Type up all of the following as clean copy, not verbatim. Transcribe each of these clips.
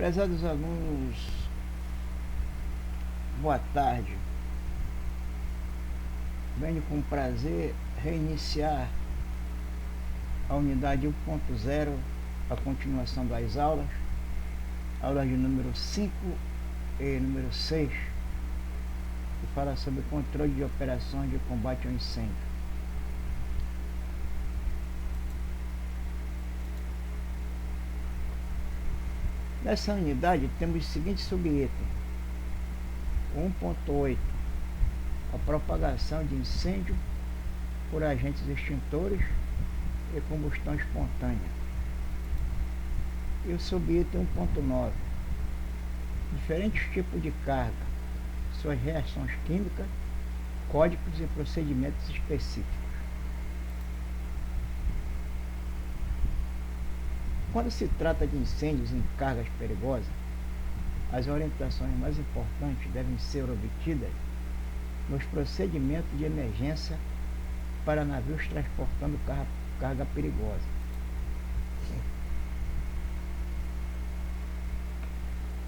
Prezados alunos, boa tarde. Venho com prazer reiniciar a unidade 1.0, a continuação das aulas de número 5 e número 6, que fala sobre controle de operações de combate ao incêndio. Nessa unidade temos os seguintes subitens: 1.8, a propagação de incêndio por agentes extintores e combustão espontânea. E o subitem 1.9, diferentes tipos de carga, suas reações químicas, códigos e procedimentos específicos. Quando se trata de incêndios em cargas perigosas, as orientações mais importantes devem ser obtidas nos procedimentos de emergência para navios transportando carga perigosa.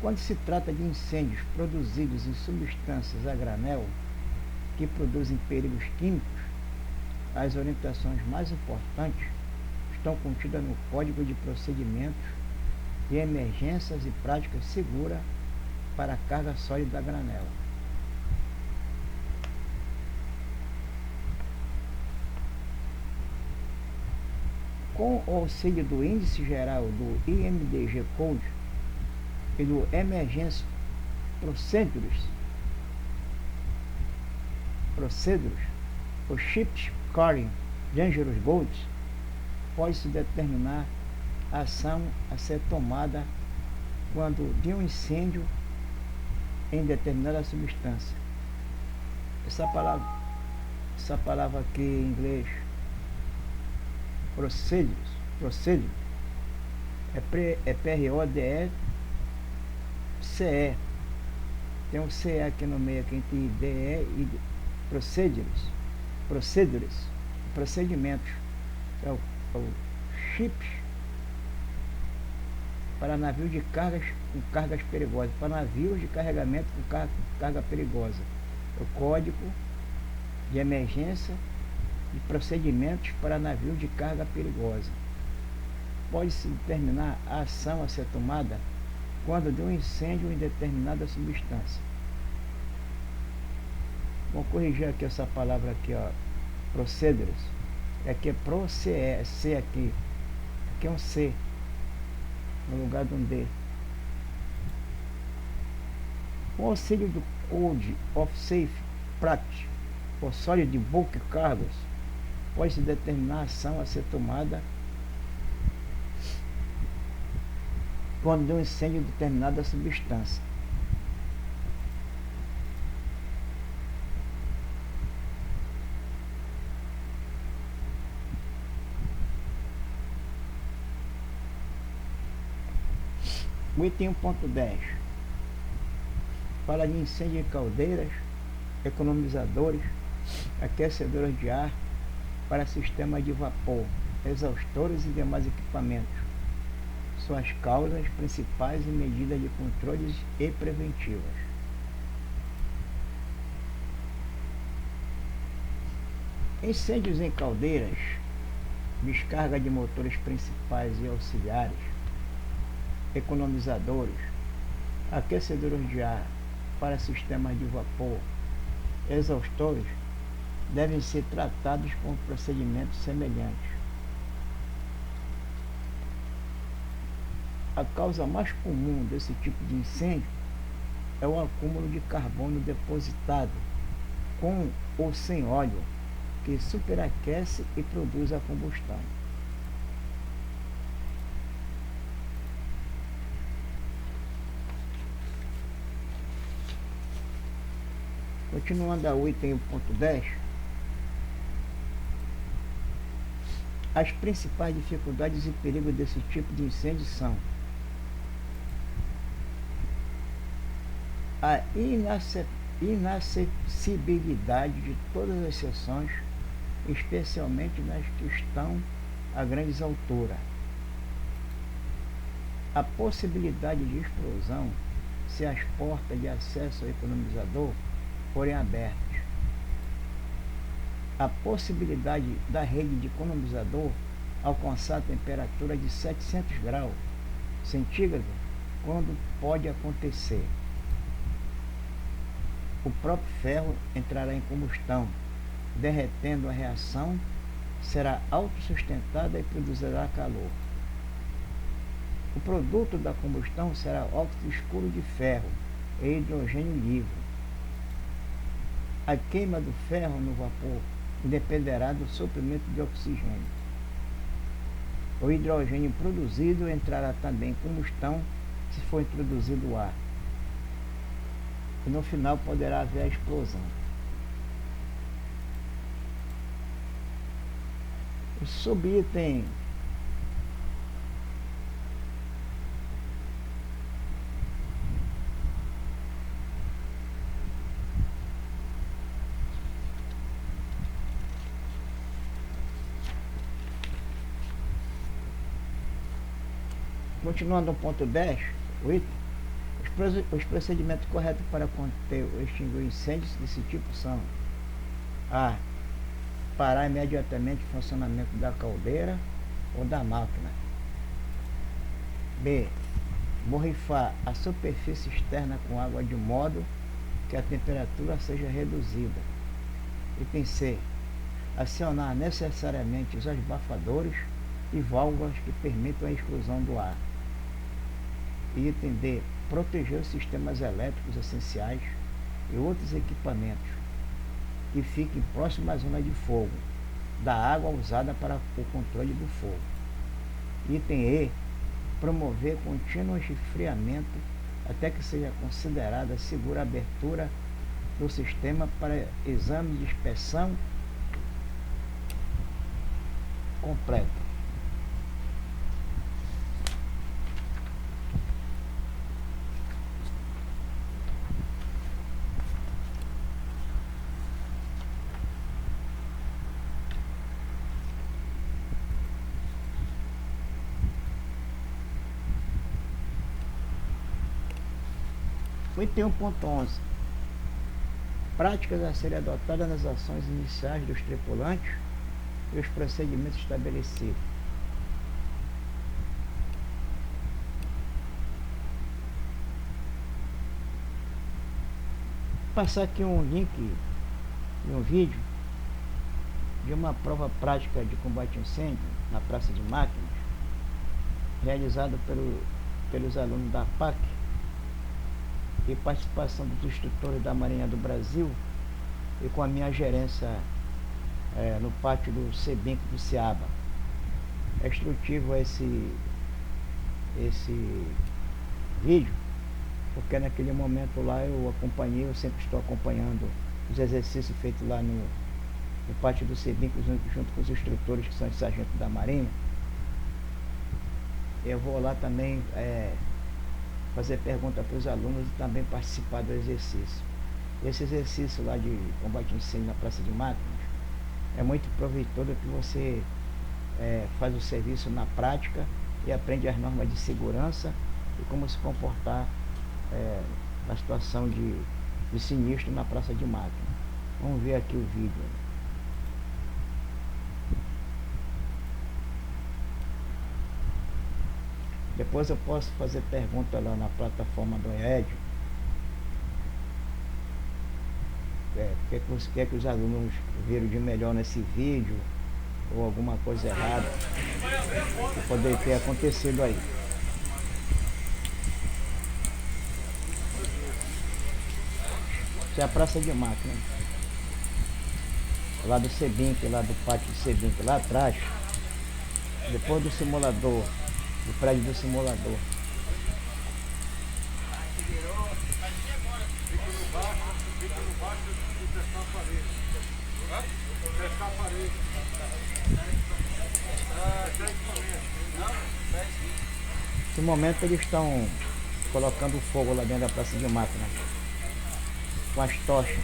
Quando se trata de incêndios produzidos em substâncias a granel que produzem perigos químicos, as orientações mais importantes estão contidas no Código de Procedimentos de Emergências e Práticas Seguras para a carga sólida a granel. Com o auxílio do Índice Geral do IMDG Code e do Emergency Procedures, o Ships Carrying Dangerous Goods, pode-se determinar a ação a ser tomada quando de um incêndio em determinada substância. Essa palavra aqui em inglês, procedure, é P-R-O-D-E-C-E. Tem um CE aqui no meio, aqui entre DE e procedimentos. É o chips para navios de cargas com cargas perigosas, para navios de carregamento com carga perigosa. O código de emergência e procedimentos para navios de carga perigosa. Pode-se determinar a ação a ser tomada quando de um incêndio em determinada substância. Vou corrigir aqui essa palavra aqui, ó, procedures. Aqui é C aqui. Aqui é um C no lugar de um D. Com o auxílio do Code of Safe Practice for Solid Bulk Cargos, pode-se determinar a ação a ser tomada quando de um incêndio em determinada substância. O item 1.10 fala de incêndio em caldeiras, economizadores, aquecedores de ar para sistemas de vapor, exaustores e demais equipamentos, suas causas principais e medidas de controles e preventivas. Incêndios em caldeiras, descarga de motores principais e auxiliares, economizadores, aquecedores de ar para sistemas de vapor, exaustores, devem ser tratados com procedimentos semelhantes. A causa mais comum desse tipo de incêndio é o acúmulo de carbono depositado com ou sem óleo, que superaquece e produz a combustão. Continuando ao item 1.10, as principais dificuldades e perigos desse tipo de incêndio são a inacessibilidade de todas as seções, especialmente nas que estão a grandes alturas, a possibilidade de explosão se as portas de acesso ao economizador forem abertas. A possibilidade da rede de economizador alcançar a temperatura de 700 graus centígrados, quando pode acontecer. O próprio ferro entrará em combustão, derretendo a reação, será autossustentada e produzirá calor. O produto da combustão será óxido escuro de ferro e hidrogênio livre. A queima do ferro no vapor dependerá do suprimento de oxigênio. O hidrogênio produzido entrará também em combustão se for introduzido o ar. E no final poderá haver a explosão. O subitem continuando no ponto 10, o item, os procedimentos corretos para conter ou extinguir incêndios desse tipo são: a. Parar imediatamente o funcionamento da caldeira ou da máquina. B. Borrifar a superfície externa com água de modo que a temperatura seja reduzida. Item C. Acionar necessariamente os abafadores e válvulas que permitam a exclusão do ar. E item D. Proteger os sistemas elétricos essenciais e outros equipamentos que fiquem próximo à zona de fogo, da água usada para o controle do fogo. Item E. Promover contínuo resfriamento até que seja considerada segura a abertura do sistema para exame de inspeção completo. O item 1.11. Práticas a serem adotadas nas ações iniciais dos tripulantes e os procedimentos estabelecidos. Vou passar aqui um link de um vídeo de uma prova prática de combate a incêndio na Praça de Máquinas, realizada pelos alunos da PAC e participação dos instrutores da Marinha do Brasil e com a minha gerência no pátio do CEBINC do Ceaba. É instrutivo esse vídeo, porque naquele momento lá eu acompanhei, eu sempre estou acompanhando os exercícios feitos lá no pátio do CEBINC junto com os instrutores que são de sargento da Marinha. Eu vou lá também fazer pergunta para os alunos e também participar do exercício. Esse exercício lá de combate a incêndio na Praça de Máquinas é muito proveitoso, que você faz o serviço na prática e aprende as normas de segurança e como se comportar na situação de sinistro na Praça de Máquinas. Vamos ver aqui o vídeo. Depois eu posso fazer pergunta lá na plataforma do EED. O que é que os alunos viram de melhor nesse vídeo, ou alguma coisa errada que poderia ter acontecido aí. Essa é a Praça de Máquinas, lá do CEBINC, lá do pátio do CEBINC, lá atrás, depois do simulador, do prédio do simulador. Nesse momento eles estão colocando fogo lá dentro da Praça de Máquinas com as tochas.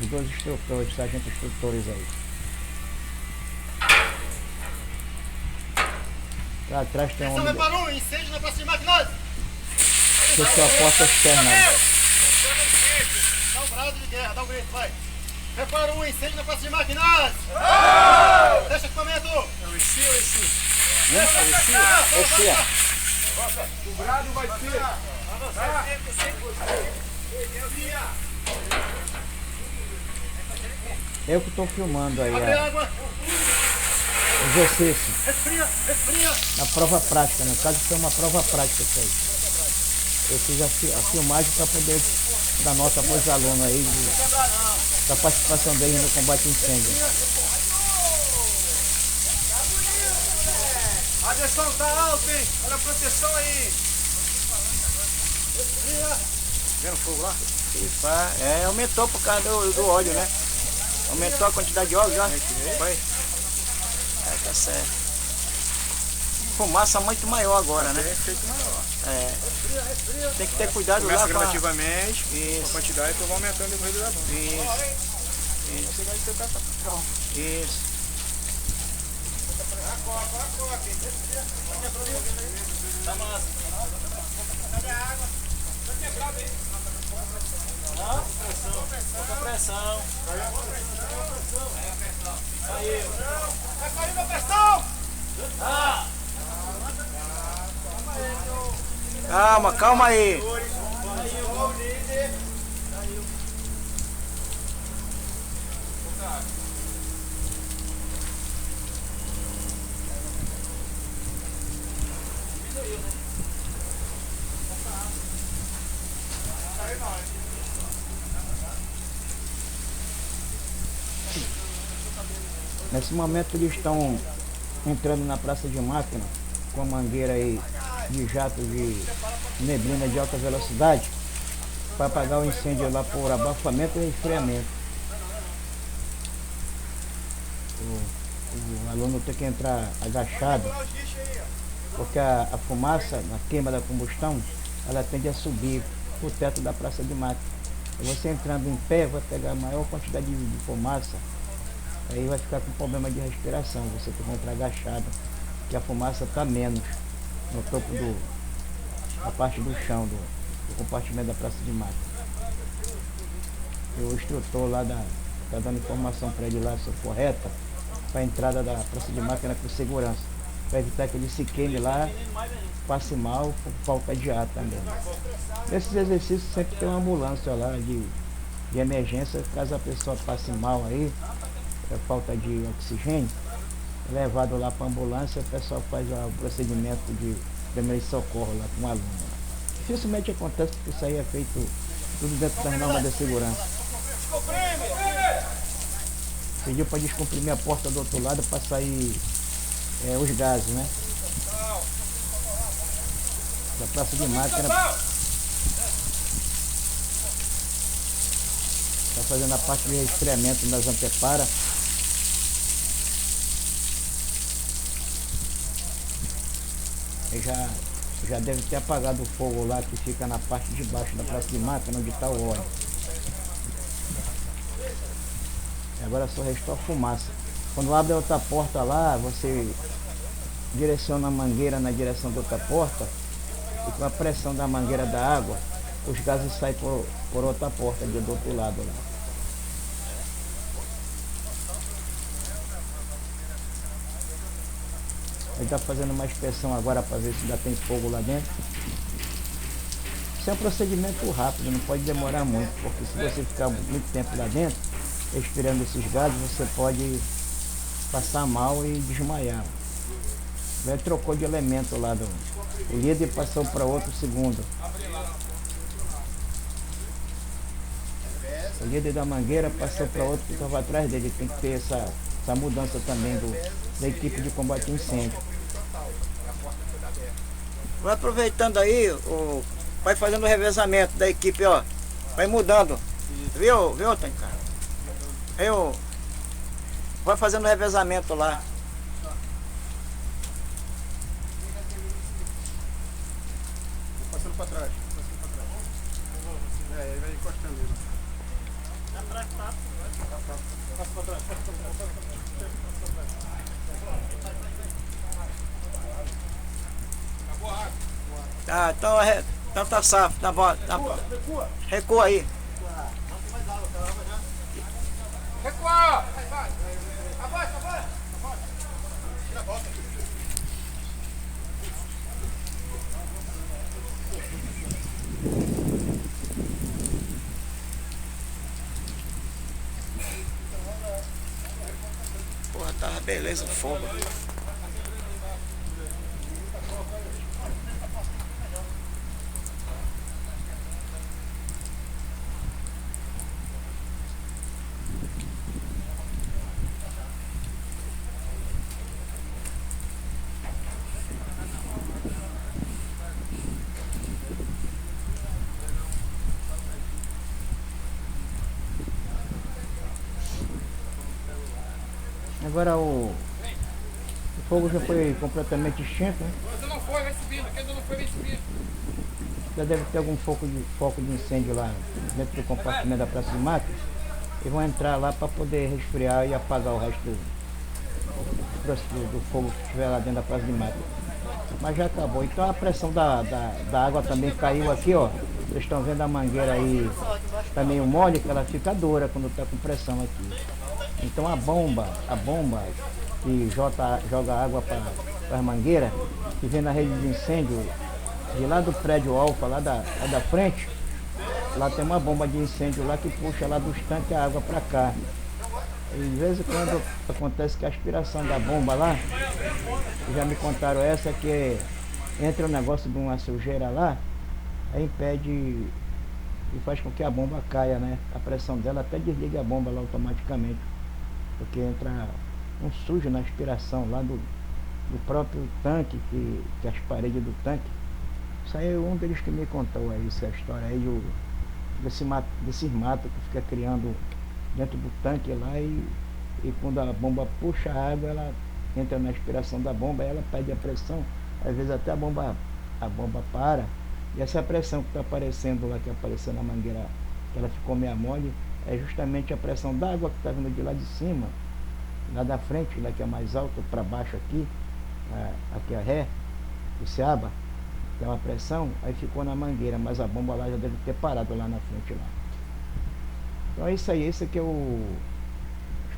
Os dois instrutores, sargentos instrutores aí. Lá atrás tem um homem. Reparou, incêndio na praça de máquinas. Essa é a porta externa. Dá um brado de guerra, dá um grito, vai. Reparou um incêndio na praça de máquinas. Deixa equipamento. É o Ixi, o Ixi. Esse O brado vai ser. eu que estou filmando aí Abre água. o exercício. Resfria, resfria. Na prova prática, no caso foi uma prova prática isso aí. Eu fiz a filmagem para poder dar nota para os alunos aí da participação deles no combate a incêndio. A adesão tá alta, hein? Olha a proteção aí. Vendo fogo lá? Aumentou por causa do óleo, né? Aumentou a quantidade de óleo já. Foi. Tá certo. Fumaça muito maior agora, né? Efeito maior. Tem que ter cuidado. Começa lá gradativamente, Isso. a quantidade depois vai aumentando depois do gravão. Isso. Você vai tentar pronto. Isso. Tá massa. Cadê a água? Tá quebrado aí. Pouca pressão. Caiu. Tá caindo a pressão! Calma aí. Nesse momento eles estão entrando na praça de máquina com a mangueira aí de jato de neblina de alta velocidade para apagar o incêndio lá por abafamento e resfriamento. O aluno tem que entrar agachado, porque a fumaça, na queima da combustão, ela tende a subir para o teto da praça de máquina. E você entrando em pé vai pegar a maior quantidade de fumaça, aí vai ficar com problema de respiração. Você tem que entrar agachado, que a fumaça está menos no topo da parte do chão do compartimento da praça de máquina. E o instrutor lá está dando informação para ele lá, se correta, para a entrada da praça de máquina com segurança, para evitar que ele se queime lá, passe mal, por falta de ar também. Nesses exercícios sempre tem uma ambulância lá de emergência, caso a pessoa passe mal aí, falta de oxigênio, é levado lá para a ambulância, o pessoal faz o procedimento de primeiro socorro lá com o aluno. Dificilmente acontece, porque isso aí é feito tudo dentro das normas de segurança. Pediu para descomprimir a porta do outro lado para sair os gases, né? Da praça de máquina. Está fazendo a parte de resfriamento das anteparas. Já deve ter apagado o fogo lá que fica na parte de baixo da praça de máquina, onde está o óleo. Agora só restou a fumaça. Quando abre a outra porta lá, você direciona a mangueira na direção da outra porta e com a pressão da mangueira da água, os gases saem por outra porta do outro lado lá. Ele está fazendo uma inspeção agora para ver se ainda tem fogo lá dentro. Isso é um procedimento rápido, não pode demorar muito, porque se você ficar muito tempo lá dentro, respirando esses gases, você pode passar mal e desmaiar. Ele trocou de elemento lá, o líder passou para outro segundo. O líder da mangueira passou para outro que estava atrás dele. Tem que ter essa mudança também da equipe de combate a incêndio. Vai aproveitando aí, vai fazendo o revezamento da equipe, ó. Vai mudando. Viu, Tancar? Vai fazendo o revezamento lá. Passando para trás. Ele vai encostando ele. Passa para trás. Ah, então tá safo, tá bom. Tá bom. Recua. Recua aí. Recua! Abaixa, abaixa! Tira a bota. Porra, tava beleza o fogo. Agora o fogo já foi completamente extinto, né? Ainda não foi, vai subindo. Aqui ainda não foi, vem subindo. Já deve ter algum foco de incêndio lá dentro do compartimento da Praça de Máquinas. E vão entrar lá para poder resfriar e apagar o resto do fogo que estiver lá dentro da Praça de Máquinas. Mas já acabou. Então a pressão da água também caiu aqui, ó. Vocês estão vendo a mangueira aí, tá meio mole, que ela fica dura quando está com pressão aqui. Então a bomba que joga água para a mangueira, que vem na rede de incêndio, de lá do prédio Alfa, lá da frente, lá tem uma bomba de incêndio lá que puxa lá dos tanques a água para cá. E de vez em quando acontece que a aspiração da bomba lá, já me contaram essa, que entra um negócio de uma sujeira lá, aí impede e faz com que a bomba caia, né? A pressão dela até desliga a bomba lá automaticamente, porque entra um sujo na aspiração lá do próprio tanque, que as paredes do tanque. Isso aí é um deles que me contou aí, essa história aí desse mato que fica criando dentro do tanque lá, e quando a bomba puxa a água, ela entra na aspiração da bomba, ela perde a pressão, às vezes até a bomba para, e essa pressão que está aparecendo lá, que apareceu na mangueira, que ela ficou meia mole, é justamente a pressão da água que está vindo de lá de cima, lá da frente, lá que é mais alto, para baixo aqui, aqui a ré, o Ceaba, tem uma pressão, aí ficou na mangueira, mas a bomba lá já deve ter parado lá na frente lá. Então é isso aí, esse aqui é os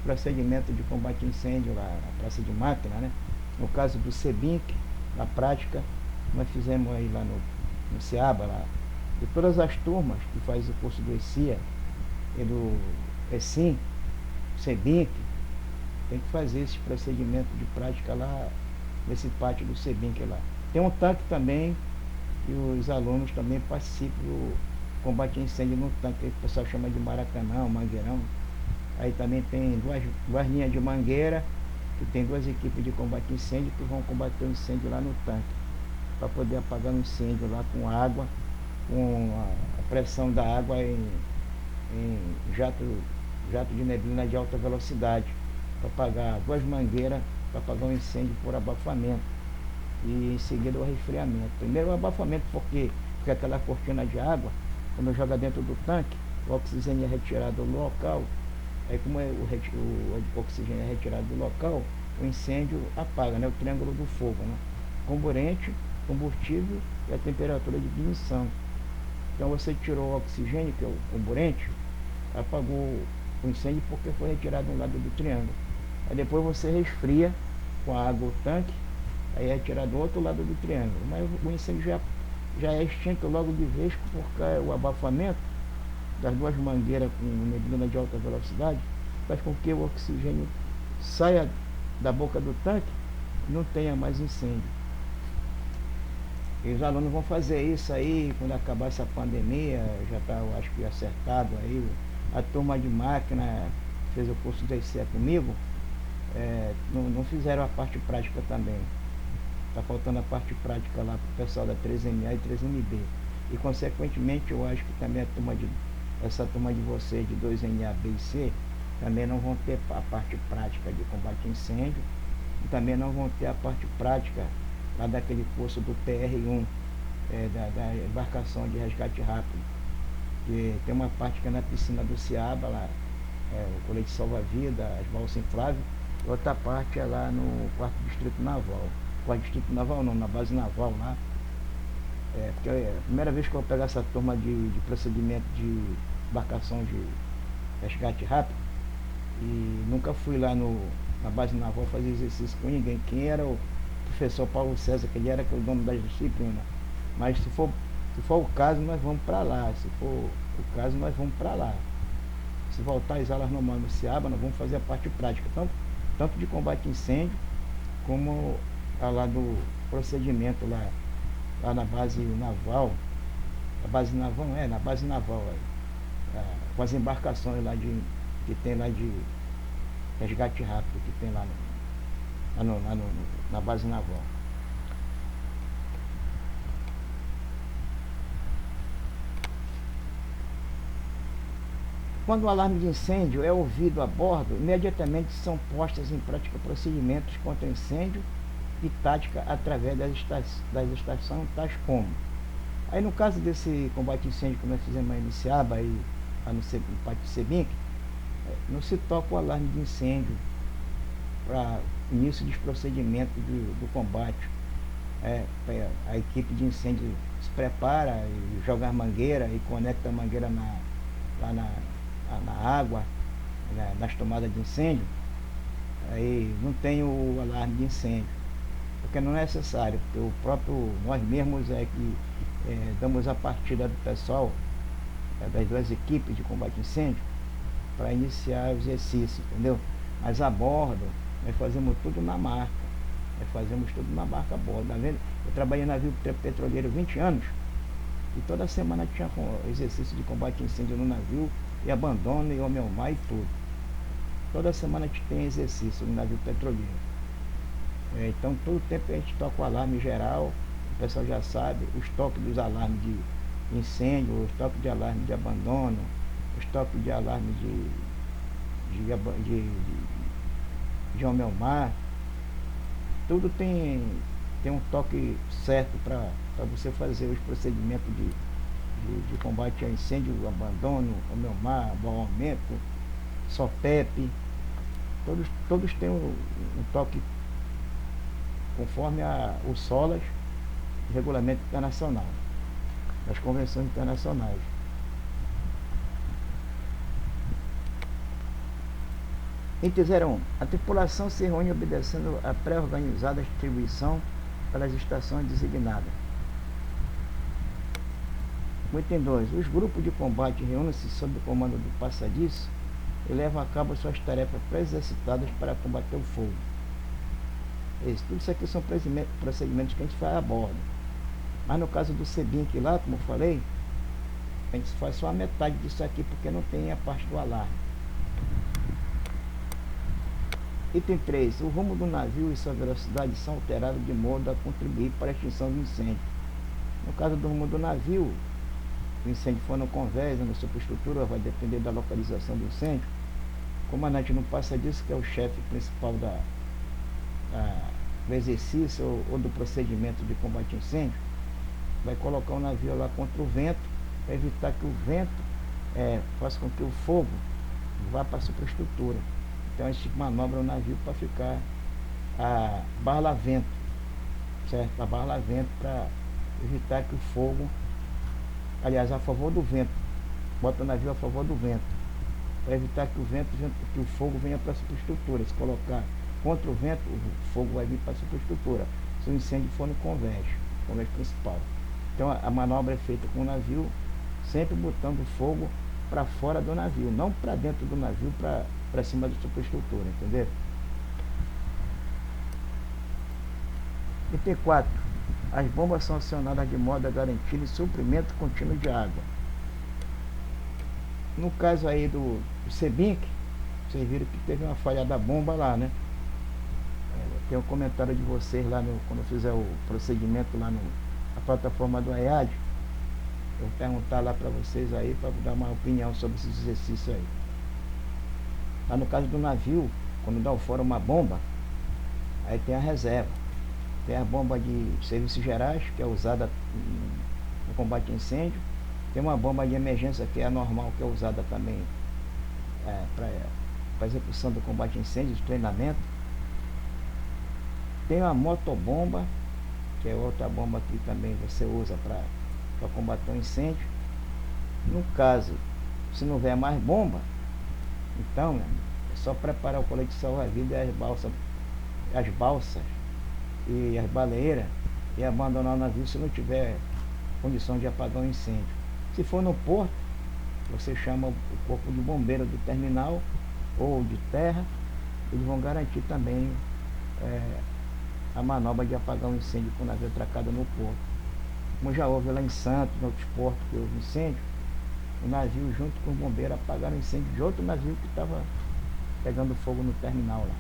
procedimentos de combate a incêndio lá na Praça de Máquina, né? No caso do SEBINC, na prática, nós fizemos aí lá no Ceaba, lá, de todas as turmas que faz o curso do ECIA e do ECIM, SEBINC, tem que fazer esse procedimento de prática lá nesse pátio do SEBINC lá. Tem um tanque também, e os alunos também participam do combate a incêndio no tanque, que o pessoal chama de Maracanã, Mangueirão. Aí também tem duas linhas de mangueira, que tem duas equipes de combate a incêndio que vão combater o incêndio lá no tanque, para poder apagar o incêndio lá com água, com a pressão da água em jato de neblina de alta velocidade, para apagar duas mangueiras, para apagar o incêndio por abafamento, e em seguida o resfriamento. Primeiro o abafamento, porque aquela cortina de água, quando joga dentro do tanque, o oxigênio é retirado do local. Aí como o oxigênio é retirado do local, o incêndio apaga, né? O triângulo do fogo, né? Comburente, combustível e a temperatura de ignição. Então você tirou o oxigênio, que é o comburente, apagou o incêndio porque foi retirado um lado do triângulo. Aí depois você resfria com a água o tanque, aí é retirado do outro lado do triângulo. Mas o incêndio já é extinto logo de vez, porque o abafamento das duas mangueiras com neblina de alta velocidade faz com que o oxigênio saia da boca do tanque e não tenha mais incêndio. E os alunos vão fazer isso aí quando acabar essa pandemia, já está, eu acho que acertado aí. A turma de máquina fez o curso de ECE comigo, não fizeram a parte prática também. Está faltando a parte prática lá para o pessoal da 3MA e 3MB. E consequentemente eu acho que também essa turma de vocês de 2MA, B e C também não vão ter a parte prática de combate a incêndio, e também não vão ter a parte prática lá daquele curso do PR1, da embarcação de resgate rápido, que tem uma parte que é na piscina do Ceaba, lá, o colete salva-vida, as balsas infláveis, e outra parte é lá no 4º Distrito Naval. 4º Distrito Naval não, na base naval lá. Porque é a primeira vez que eu vou pegar essa turma de procedimento de embarcação de resgate rápido, e nunca fui lá na base naval fazer exercício com ninguém. Quem era o professor Paulo César, que ele era o dono da disciplina. Mas se for o caso, nós vamos para lá. Se for o caso, nós vamos para lá. Se voltar às aulas normais no Ciaba, nós vamos fazer a parte prática, tanto de combate a incêndio, como lá do procedimento lá na base naval. Na base naval, com as embarcações lá que tem lá de resgate rápido, que tem lá na base naval. Quando o alarme de incêndio é ouvido a bordo, imediatamente são postas em prática procedimentos contra incêndio e tática através das estações, tais como. Aí no caso desse combate a incêndio que nós fizemos aí no Ciaba e no pátio do Sebinc, não se toca o alarme de incêndio para início dos procedimentos do combate. A equipe de incêndio se prepara e joga a mangueira e conecta a mangueira lá na água, nas tomadas de incêndio. Aí não tem o alarme de incêndio, porque não é necessário, porque nós mesmos que damos a partida do pessoal, das duas equipes de combate a incêndio, para iniciar o exercício, entendeu? Mas a bordo, nós fazemos tudo na marca. A bordo. Tá vendo? Eu trabalhei na navio petroleiro 20 anos, e toda semana tinha exercício de combate a incêndio no navio, e abandono, e homem ao mar e tudo. Toda semana a gente tem exercício no navio petroleiro. Então todo tempo a gente toca o alarme geral, o pessoal já sabe, os toques dos alarmes de incêndio, os toques de alarme de abandono, os toques de alarme de homem ao mar. Tudo tem um toque certo para você fazer os procedimentos de combate a incêndio, abandono, homem ao mar, abalamento, SOTEP. Todos têm um toque conforme o SOLAS, regulamento internacional, das convenções internacionais. Item 01. A tripulação se reúne obedecendo a pré-organizada distribuição pelas estações designadas. Item 2. Os grupos de combate reúnem-se sob o comando do passadiço e levam a cabo suas tarefas pré-exercitadas para combater o fogo. Tudo isso aqui são procedimentos que a gente faz a bordo. Mas no caso do Sebinc lá, como eu falei, a gente faz só a metade disso aqui, porque não tem a parte do alarme. Item 3. O rumo do navio e sua velocidade são alterados de modo a contribuir para a extinção do incêndio. No caso do rumo do navio, se o incêndio for no convés ou na superestrutura, vai depender da localização do incêndio. O comandante não passa disso, que é o chefe principal do exercício ou do procedimento de combate a incêndio, vai colocar o navio lá contra o vento, para evitar que o vento faça com que o fogo vá para a superestrutura. Então a gente manobra o navio para ficar a barla-vento, certo? A barla-vento, para evitar que o fogo, aliás, a favor do vento, bota o navio a favor do vento, para evitar que o fogo venha para a superestrutura. Se colocar contra o vento, o fogo vai vir para a superestrutura, se o incêndio for no convés principal. Então a manobra é feita com o navio sempre botando o fogo para fora do navio, não para dentro do navio, para cima da superestrutura, entendeu? Item 4. As bombas são acionadas de modo a garantir suprimento contínuo de água. No caso aí do Sebinc, vocês viram que teve uma falha da bomba lá, né? Tem um comentário de vocês lá quando eu fizer o procedimento lá na plataforma do AEAD. Eu vou perguntar lá para vocês aí, para dar uma opinião sobre esses exercícios aí. Lá no caso do navio, quando dá fora uma bomba, aí tem a reserva. Tem a bomba de serviços gerais, que é usada no combate a incêndio. Tem uma bomba de emergência, que é a normal, que é usada também para execução do combate a incêndio, de treinamento. Tem uma motobomba que é outra bomba que também você usa para combater um incêndio. No caso, se não houver mais bomba, então, meu amigo, é só preparar o colete de salva-vida e as balsas e as baleiras e abandonar o navio se não tiver condição de apagar um incêndio. Se for no porto, você chama o corpo de bombeiro do terminal ou de terra, eles vão garantir também a manobra de apagar um incêndio com o navio atracado no porto. Como já houve lá em Santos, no outros portos que houve incêndio, o navio junto com os bombeiros apagaram o incêndio de outro navio que estava pegando fogo no terminal lá.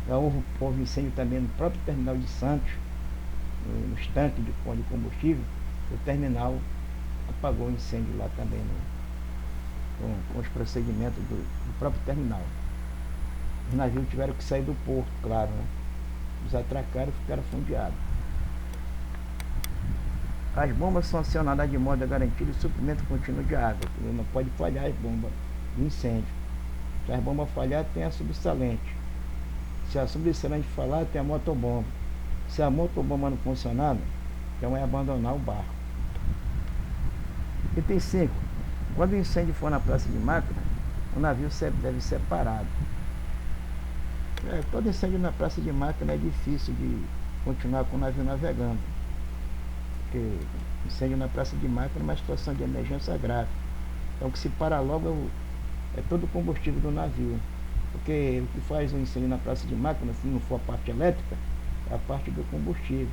Então, houve incêndio também no próprio terminal de Santos, nos tanques de combustível. O terminal apagou o incêndio lá também, com os procedimentos do próprio terminal. Os navios tiveram que sair do porto, claro, né? Os atracaram e ficaram fundeados. As bombas são acionadas de modo a garantir o suprimento contínuo de água. Não pode falhar as bombas de incêndio. Se as bombas falhar, tem a subsalente. Se a subsalente falhar, tem a motobomba. Se a motobomba não funcionar, então é abandonar o barco. Item 5. Quando o incêndio for na praça de máquina, o navio deve ser parado. Todo incêndio na praça de máquina é difícil de continuar com o navio navegando. Porque incêndio na praça de máquina é uma situação de emergência grave. Então o que se para logo é todo o combustível do navio. Porque o que faz o incêndio na praça de máquina, se não for a parte elétrica, é a parte do combustível,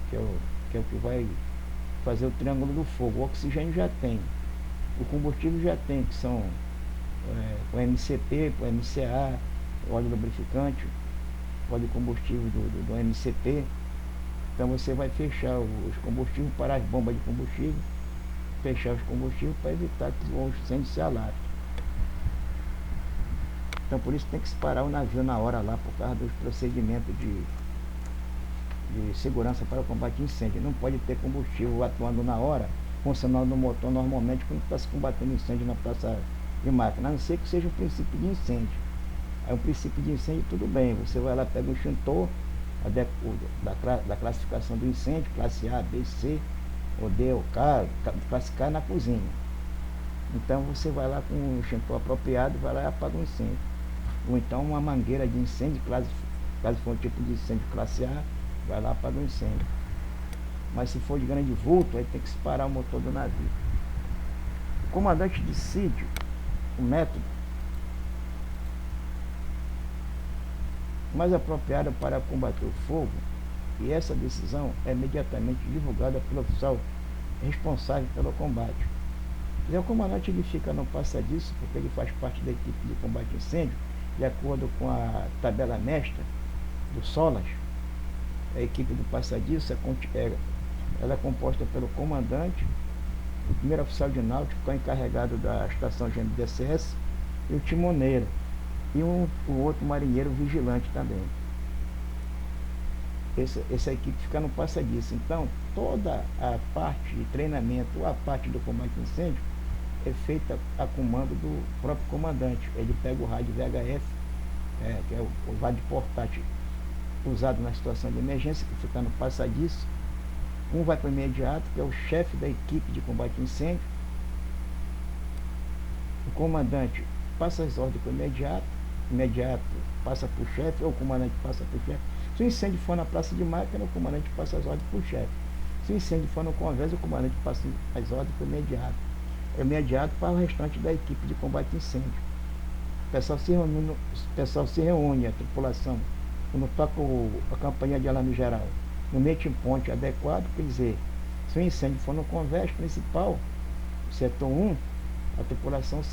que é o que vai fazer o triângulo do fogo. O oxigênio já tem, o combustível já tem, que são o MCP, o MCA, o óleo lubrificante, o óleo combustível do MCP. Então você vai fechar os combustíveis, parar as bombas de combustível, fechar os combustíveis para evitar que o incêndio se alastre. Então por isso tem que se parar o navio na hora lá, por causa dos procedimentos de segurança para o combate a incêndio. Não pode ter combustível atuando na hora, funcionando no motor normalmente quando está se combatendo incêndio na praça de máquina, a não ser que seja um princípio de incêndio. Aí um princípio de incêndio, tudo bem, você vai lá, pega um extintor da classificação do incêndio, classe A, B, C, ou D, ou K, classe K na cozinha. Então você vai lá com um extintor apropriado, vai lá e apaga o incêndio. Ou então uma mangueira de incêndio, caso for um tipo de incêndio classe A, vai lá e apaga o incêndio. Mas se for de grande vulto, aí tem que separar o motor do navio. O comandante decide o método mais apropriado para combater o fogo, e essa decisão é imediatamente divulgada pelo oficial responsável pelo combate. E o comandante ele fica no passadiço, porque ele faz parte da equipe de combate a incêndio, de acordo com a tabela mestra do SOLAS. A equipe do passadiço ela é composta pelo comandante, o primeiro oficial de náutico, que é encarregado da estação GNDSS, e o timoneiro, e o outro marinheiro vigilante também. Essa equipe fica no passadiço. Então toda a parte de treinamento, a parte do combate a incêndio, é feita a comando do próprio comandante. Ele pega o rádio VHF, que é o rádio portátil usado na situação de emergência, que fica no passadiço. Um vai para o imediato, que é o chefe da equipe de combate a incêndio. O comandante passa as ordens para o imediato passa para o chefe, ou o comandante passa para o chefe. Se o incêndio for na praça de máquina, o comandante passa as ordens para o chefe. Se o incêndio for no convés, o comandante passa as ordens para o imediato. É imediato para o restante da equipe de combate a incêndio. O pessoal se reúne, a tripulação, quando toca a campanha de alarme geral, no meeting point adequado, quer dizer, se o incêndio for no convés principal, setor 1, a tripulação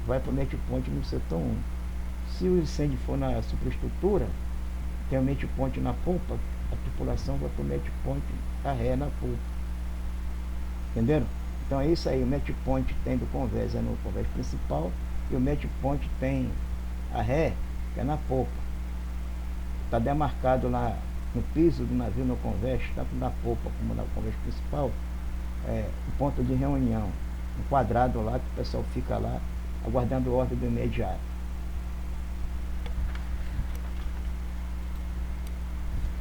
vai para o meeting point no setor 1. Se o incêndio for na superestrutura, tem o meeting point na polpa, a tripulação vai para o meeting point a ré na polpa. Entenderam? Então é isso aí, o meeting point tem do convés, é no convés principal, e o meeting point tem a ré, que é na polpa. Está demarcado lá no piso do navio, no convés, tanto na polpa como no convés principal, o ponto de reunião, um quadrado lá, que o pessoal fica lá aguardando ordem do imediato.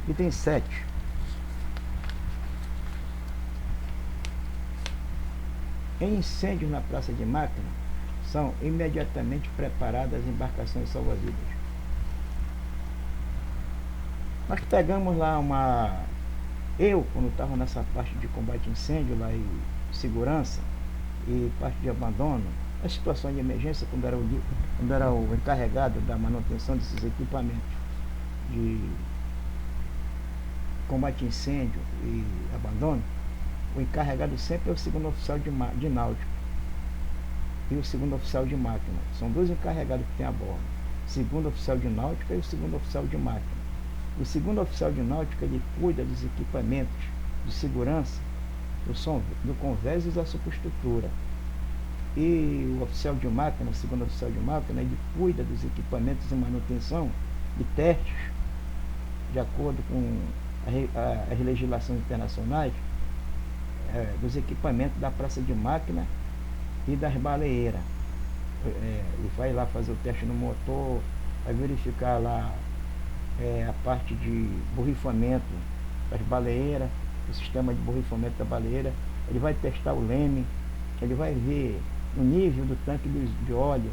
Item 7. Em incêndios na praça de máquina, são imediatamente preparadas embarcações salva-vidas. Nós pegamos lá eu, quando estava nessa parte de combate a incêndio lá e segurança e parte de abandono, a situação de emergência, quando era o encarregado da manutenção desses equipamentos de combate a incêndio e abandono, o encarregado sempre é o segundo oficial de náutico e o segundo oficial de máquina. São dois encarregados que tem a bordo. O segundo oficial de náutica e o segundo oficial de máquina. O segundo oficial de náutica, ele cuida dos equipamentos de segurança do convés e da superestrutura. E o oficial de máquina, o segundo oficial de máquina, ele cuida dos equipamentos de manutenção de testes, de acordo com as legislações internacionais, dos equipamentos da praça de máquina e das baleeiras. Ele vai lá fazer o teste no motor, vai verificar lá a parte de borrifamento das baleeiras, o sistema de borrifamento da baleeira. Ele vai testar o leme, ele vai ver o nível do tanque de óleo,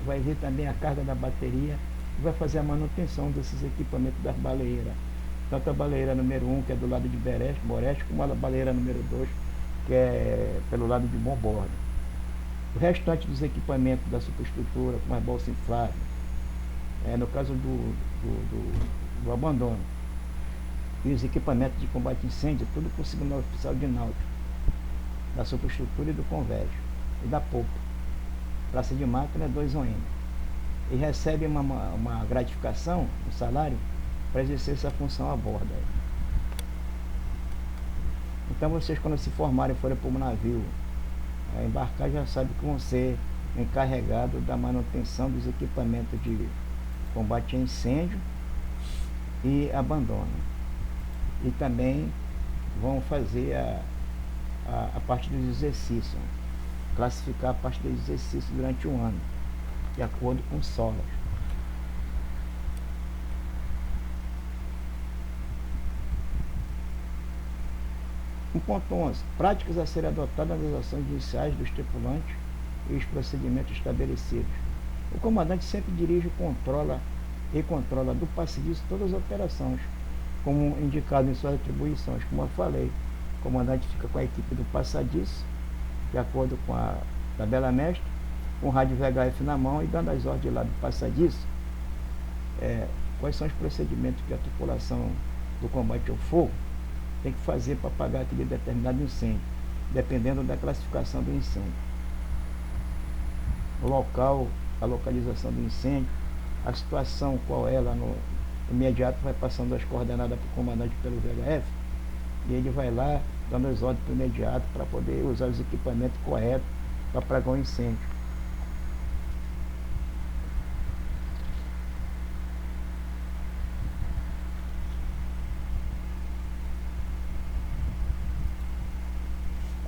vai ver também a carga da bateria, e vai fazer a manutenção desses equipamentos das baleeiras. Tanto a baleeira número 1, que é do lado de Boreste, como a baleeira número 2, que é pelo lado de Bombordo. O restante dos equipamentos da superestrutura, como as bolsas infláveis, no caso do abandono, e os equipamentos de combate a incêndio, tudo com o segundo oficial de náutico, da superestrutura e do convés, e da polpa. Praça de máquina é 2 OM. E recebe uma gratificação, um salário, para exercer essa função a bordo. Então vocês, quando se formarem e forem para o navio embarcar, já sabem que vão ser encarregados da manutenção dos equipamentos de combate a incêndio e abandono. E também vão fazer a parte dos exercícios, classificar a parte dos exercícios durante um ano, de acordo com solas. Um ponto 11. Práticas a serem adotadas nas ações iniciais dos tripulantes e os procedimentos estabelecidos. O comandante sempre dirige e controla do passadiço todas as operações, como indicado em suas atribuições. Como eu falei, o comandante fica com a equipe do passadiço, de acordo com a tabela mestre, com o rádio VHF na mão e dando as ordens lá do passadiço, quais são os procedimentos que a tripulação do combate ao fogo tem que fazer para apagar aquele determinado incêndio, dependendo da classificação do incêndio. O local, a localização do incêndio, a situação qual é lá no imediato, vai passando as coordenadas para o comandante pelo VHF, e ele vai lá dando as ordens para o imediato para poder usar os equipamentos corretos para apagar o incêndio.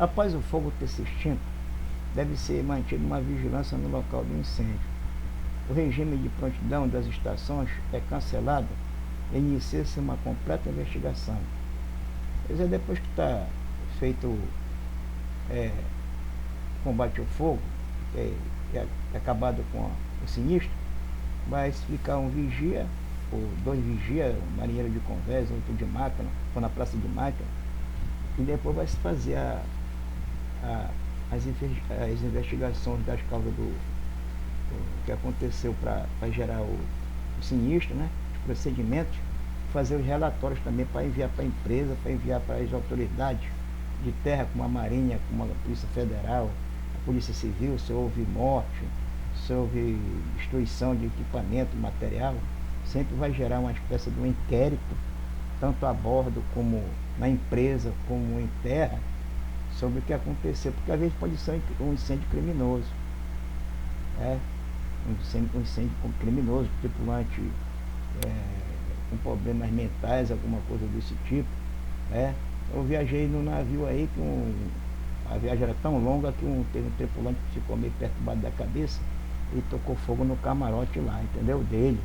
Após o fogo ter se extinto, deve ser mantida uma vigilância no local do incêndio. O regime de prontidão das estações é cancelado e inicia-se uma completa investigação. Quer dizer, depois que está feito combate ao fogo, acabado com o sinistro, vai ficar um vigia, ou 2 vigias, um marinheiro de convés, outro de máquina, ou na praça de máquina, e depois vai se fazer as investigações das causas do que aconteceu para gerar o sinistro, né? Os procedimentos, fazer os relatórios também para enviar para a empresa, para enviar para as autoridades de terra, como a Marinha, como a Polícia Federal, a Polícia Civil, se houve morte, se houve destruição de equipamento, material, sempre vai gerar uma espécie de um inquérito, tanto a bordo como na empresa, como em terra, sobre o que aconteceu, porque às vezes pode ser um incêndio criminoso, um incêndio criminoso, tripulante com problemas mentais, alguma coisa desse tipo. Eu viajei no navio aí, a viagem era tão longa que teve um tripulante que ficou meio perturbado da cabeça e tocou fogo no camarote lá, entendeu? Dele.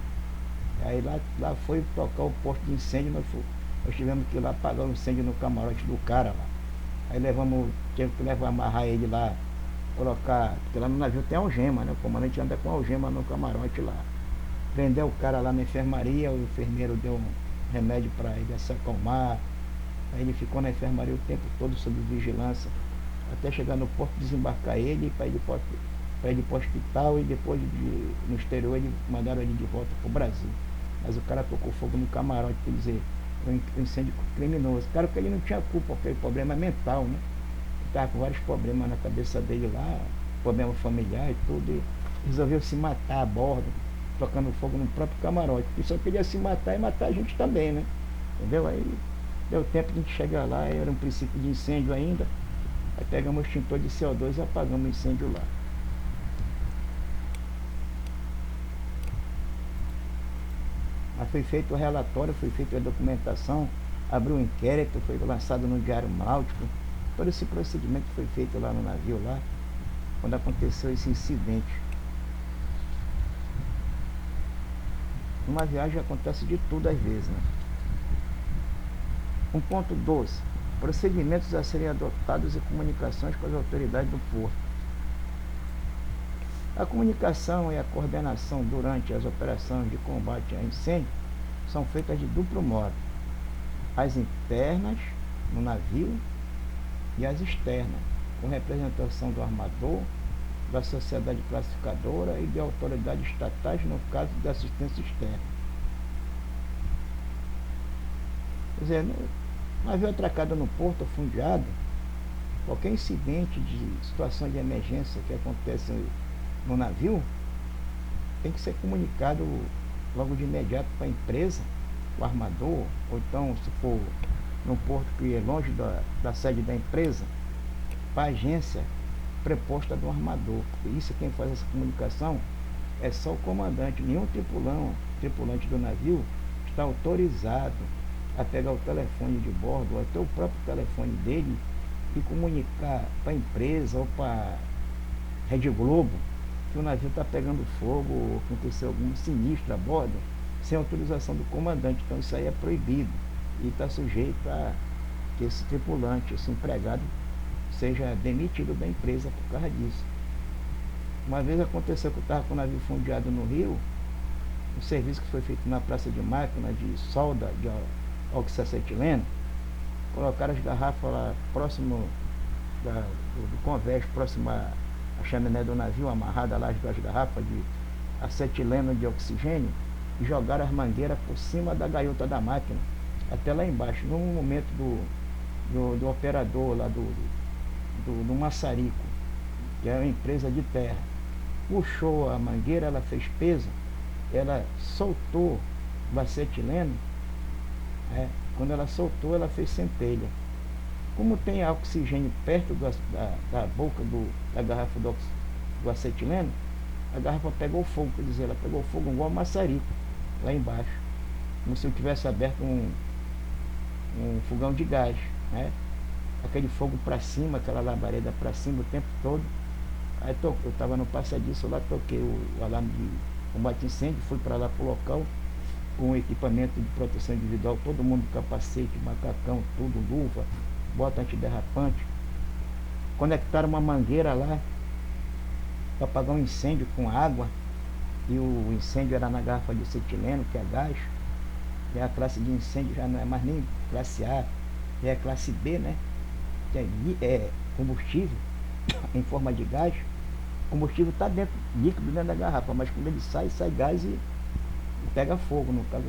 Aí lá foi tocar o posto de incêndio, nós tivemos que ir lá apagar o incêndio no camarote do cara lá. Aí tivemos que amarrar ele lá colocar, porque lá no navio tem algema, né? O comandante anda com algema no camarote lá. Prendeu o cara lá na enfermaria, o enfermeiro deu um remédio para ele se acalmar. Aí ele ficou na enfermaria o tempo todo sob vigilância, até chegar no porto, desembarcar ele, para ir para o hospital, e depois no exterior mandaram ele de volta para o Brasil. Mas o cara tocou fogo no camarote, quer dizer, um incêndio criminoso. Claro que ele não tinha culpa, porque o problema é mental, né? Ele estava com vários problemas na cabeça dele lá, problema familiar e tudo, e resolveu se matar a bordo, tocando fogo no próprio camarote. Ele só queria se matar e matar a gente também, né? Entendeu? Aí deu tempo de a gente chegar lá, era um princípio de incêndio ainda. Aí pegamos o extintor de CO2 e apagamos o incêndio lá. Mas foi feito o relatório, foi feita a documentação, abriu um inquérito, foi lançado no Diário Náutico. Todo esse procedimento foi feito lá no navio, lá, quando aconteceu esse incidente. Numa viagem acontece de tudo às vezes, né? 1.12. Procedimentos a serem adotados e comunicações com as autoridades do porto. A comunicação e a coordenação durante as operações de combate a incêndio são feitas de duplo modo: as internas no navio e as externas, com representação do armador, da sociedade classificadora e de autoridades estatais no caso de assistência externa. Quer dizer, navio atracado no porto ou fundeado, qualquer incidente de situação de emergência que acontece no navio tem que ser comunicado logo de imediato para a empresa, o armador, ou então, se for num porto que é longe da sede da empresa, para a agência preposta do armador. Porque isso, quem faz essa comunicação é só o comandante. Nenhum tripulante do navio está autorizado a pegar o telefone de bordo, ou até o próprio telefone dele, e comunicar para a empresa ou para a Rede Globo que o navio está pegando fogo ou aconteceu algum sinistro a bordo, sem autorização do comandante. Então isso aí é proibido e está sujeito a que esse tripulante, esse empregado, seja demitido da empresa por causa disso. Uma vez aconteceu que eu estava com o navio fundeado no Rio, um serviço que foi feito na praça de máquina de solda de oxacetileno. Colocaram as garrafas lá próximo do convés, próximo à chaminé do navio, amarrada lá as duas garrafas de acetileno de oxigênio, e jogaram as mangueiras por cima da gaiota da máquina, até lá embaixo. No momento do operador lá do maçarico, que é uma empresa de terra, puxou a mangueira, ela fez peso, ela soltou o acetileno. Quando ela soltou, ela fez centelha. Como tem oxigênio perto da boca da garrafa do acetileno, a garrafa pegou fogo, quer dizer, ela pegou fogo igual maçarico, lá embaixo, como se eu tivesse aberto um fogão de gás, né? Aquele fogo para cima, aquela labareda para cima o tempo todo. Aí eu estava no passadiço lá, toquei o alarme de combate a incêndio, fui para lá para o local, com equipamento de proteção individual, todo mundo capacete, macacão, tudo, luva, bota antiderrapante. Conectaram uma mangueira lá para apagar um incêndio com água, e o incêndio era na garrafa de acetileno, que é gás. E a classe de incêndio já não é mais nem classe A, é a classe B, né? Que é combustível em forma de gás. O combustível está líquido dentro da garrafa, mas quando ele sai gás e pega fogo. No caso,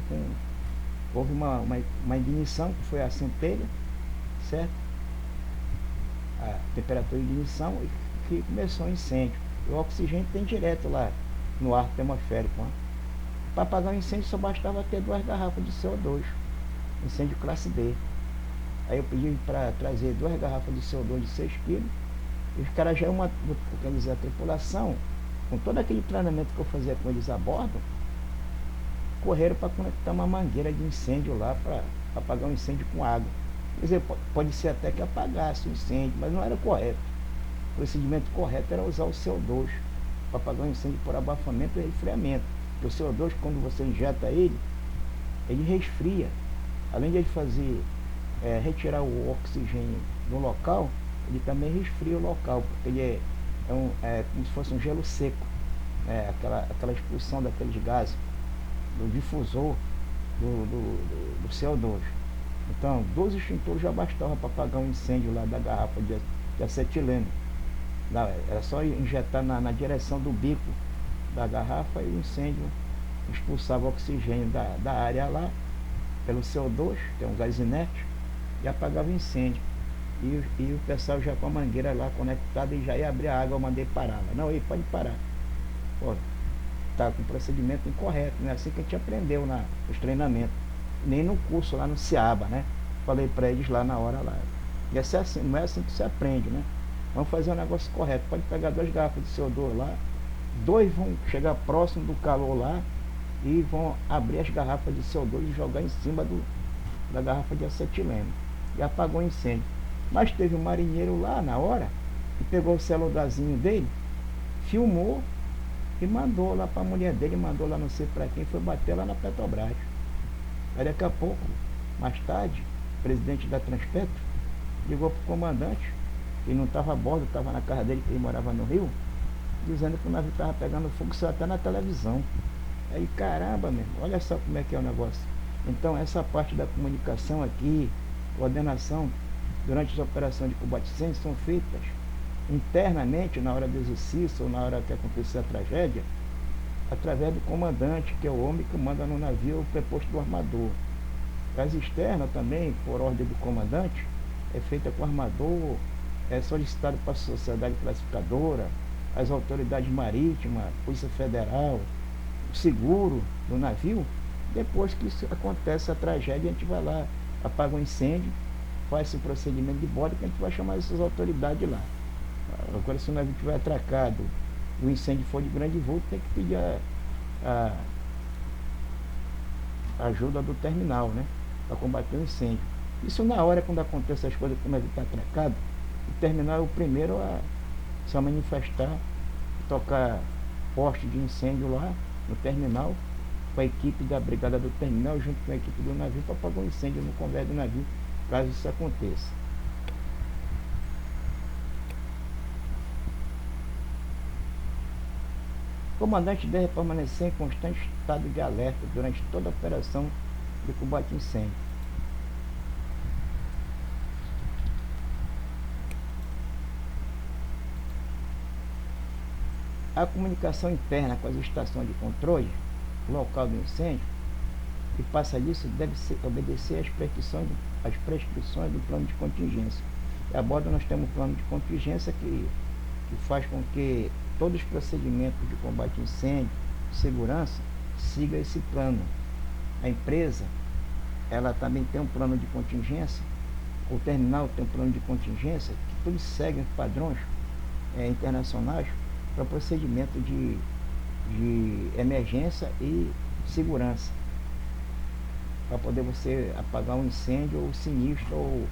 houve uma ignição, que foi a centelha, certo? A temperatura de ignição, e que começou o incêndio. O oxigênio tem direto lá no ar termosférico, né? Para apagar o incêndio só bastava ter 2 garrafas de CO2, incêndio classe B. Aí eu pedi para trazer 2 garrafas de CO2 de 6 kg, e os caras já quer dizer, a tripulação, com todo aquele treinamento que eu fazia com eles a bordo, correram para conectar uma mangueira de incêndio lá para apagar um incêndio com água. Quer dizer, pode ser até que apagasse o incêndio, mas não era correto. O procedimento correto era usar o CO2 para apagar um incêndio por abafamento e resfriamento. Porque o CO2, quando você injeta ele resfria. Além de ele fazer retirar o oxigênio do local, ele também resfria o local, porque ele é como se fosse um gelo seco, aquela expulsão daqueles gases, do difusor do CO2. Então, 2 extintores já bastavam para apagar um incêndio lá da garrafa de acetileno. Era só injetar na direção do bico da garrafa e o incêndio expulsava o oxigênio da área lá, pelo CO2, que é um gás inerte, e apagava o incêndio. E o pessoal já com a mangueira lá conectada e já ia abrir a água, eu mandei parar lá. Não, aí pode parar. Pô, tá com o procedimento incorreto, não é assim que a gente aprendeu nos treinamentos. Nem no curso lá no CIABA, né? Falei para eles lá na hora lá. E assim, não é assim que se aprende, né? Vamos fazer um negócio correto. Pode pegar 2 garrafas de CO2 lá, 2 vão chegar próximo do calor lá e vão abrir as garrafas de CO2 e jogar em cima da garrafa de acetileno. E apagou o incêndio. Mas teve um marinheiro lá na hora que pegou o celularzinho dele, filmou e mandou lá para a mulher dele, mandou lá não sei para quem, foi bater lá na Petrobras. Aí daqui a pouco, mais tarde, o presidente da Transpetro ligou para o comandante, que não estava a bordo, estava na casa dele, que ele morava no Rio, dizendo que o navio estava pegando fogo, saiu até na televisão. Aí, caramba, meu, olha só como é que é o negócio. Então, essa parte da comunicação aqui, coordenação, durante as operações de combate a incêndio, são feitas internamente, na hora do exercício, ou na hora que acontecer a tragédia, através do comandante, que é o homem que manda no navio, o preposto do armador. As externas também, por ordem do comandante, é feita com o armador, é solicitado para a sociedade classificadora, as autoridades marítimas, Polícia Federal, o seguro do navio. Depois que isso acontece a tragédia, a gente vai lá, apaga o incêndio, faz esse procedimento de bordo, que a gente vai chamar essas autoridades lá. Agora, se o navio estiver atracado, o incêndio for de grande vulto, tem que pedir a ajuda do terminal, né, para combater o incêndio. Isso na hora, quando acontece as coisas, que o navio está atracado, o terminal é o primeiro a se manifestar, tocar poste de incêndio lá no terminal, com a equipe da brigada do terminal, junto com a equipe do navio, para apagar o incêndio no convés do navio, caso isso aconteça. O comandante deve permanecer em constante estado de alerta durante toda a operação de combate a incêndio. A comunicação interna com as estações de controle local do incêndio, e passa disso, deve obedecer às prescrições do plano de contingência. E a bordo nós temos um plano de contingência que faz com que todos os procedimentos de combate a incêndio, segurança, siga esse plano. A empresa, ela também tem um plano de contingência, o terminal tem um plano de contingência, que todos seguem padrões internacionais para procedimento de emergência e segurança, para poder você apagar um incêndio ou sinistro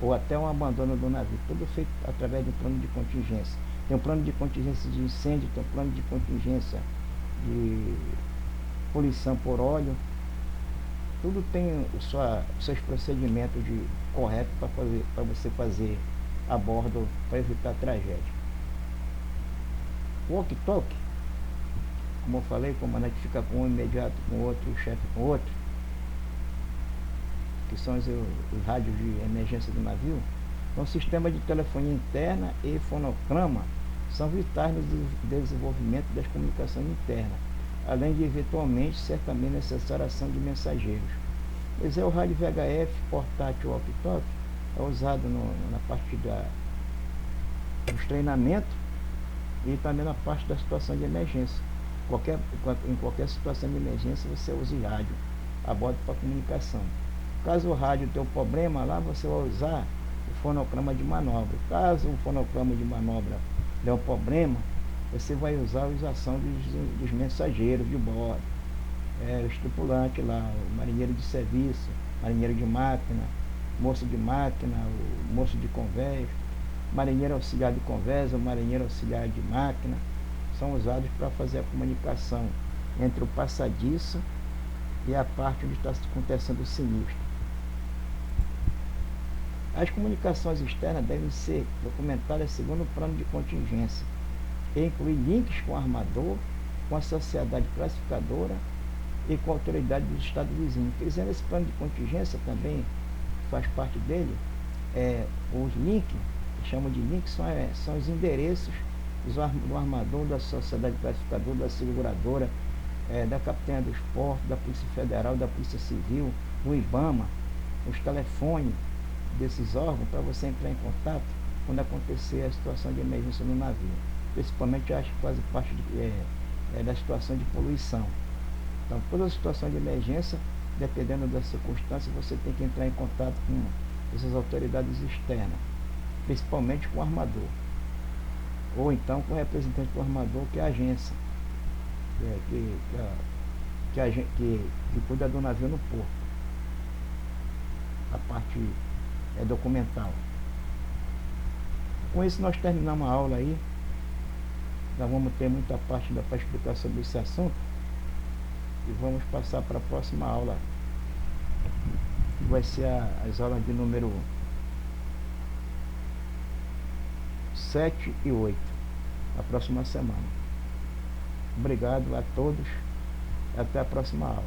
ou até um abandono do navio, tudo feito através do plano de contingência. Tem um plano de contingência de incêndio, tem um plano de contingência de poluição por óleo, tudo tem os seus procedimentos corretos para você fazer a bordo para evitar tragédia. O walkie-talkie, como eu falei, o comandante fica com um imediato com outro, o chefe com outro, que são os rádios de emergência do navio. Então, o sistema de telefonia interna e fonograma são vitais no desenvolvimento das comunicações internas, além de eventualmente ser também necessária a ação de mensageiros. Pois o rádio VHF portátil walkie-talkie é usado na parte dos treinamentos e também na parte da situação de emergência. Em qualquer situação de emergência você usa o rádio a bordo para comunicação. Caso o rádio tenha um problema lá, você vai usar o fonograma de manobra. Caso o fonograma de manobra der um problema, você vai usar a usação dos mensageiros de bordo, o estipulante lá, o marinheiro de serviço, marinheiro de máquina, moço de máquina, o moço de convés, marinheiro auxiliar de convés, o marinheiro auxiliar de máquina, são usados para fazer a comunicação entre o passadiço e a parte onde está acontecendo o sinistro. As comunicações externas devem ser documentadas segundo o plano de contingência e incluir links com o armador, com a sociedade classificadora e com a autoridade dos estados vizinhos. Dizendo esse plano de contingência também faz parte dele, os links, que chamam de links, são os endereços do armador, da sociedade classificadora, da seguradora, da Capitania dos Portos, da Polícia Federal, da Polícia Civil, do IBAMA, os telefones desses órgãos para você entrar em contato quando acontecer a situação de emergência no navio. Principalmente, acho que faz parte da situação de poluição. Então, toda situação de emergência, dependendo da circunstância, você tem que entrar em contato com essas autoridades externas, principalmente com o armador, ou então com o representante do armador, que é a agência, que cuida do navio no porto, a parte documental. Com isso nós terminamos a aula aí. Nós vamos ter muita parte ainda para explicar sobre esse assunto e vamos passar para a próxima aula, que vai ser as aulas de número 7 e 8, na próxima semana. Obrigado a todos, até a próxima aula.